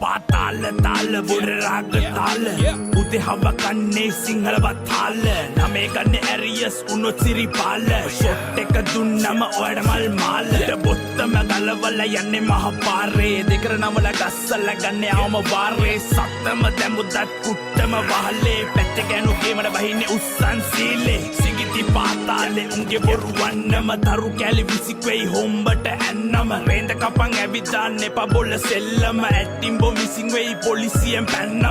පාතාල තාල බොඩ රාග තාල උදේ හව කන්නේ සිංහලවත් තාල නමේ ගන්නේ ඇරියස් උනොත් සිරිපාල ෂොට් එක දුන්නම ඔයාට මල් මාල බොත්තම ගලවල යන්නේ මහ පාරේ දෙකර නමල ගස්සල ගන්නේ ආවම වාරේ සත්තම දැමුදත් කුට්ටම වහලේ පැත්ත ගෑනු ගේමඩ බහින්නේ උස්සන් සීලේ සිගිති පාතාලේ උන්ගේ බොරු වන්නම දරු කැලි විසික්වෙයි හොම්බට ඇන්නම රේන්ද කපන් ඇවිදාන්න එපා බොල්ල සෙල්ලම ඇටිම්බෝ මිසිං වෙයි පොලිසියෙන් පැන්නම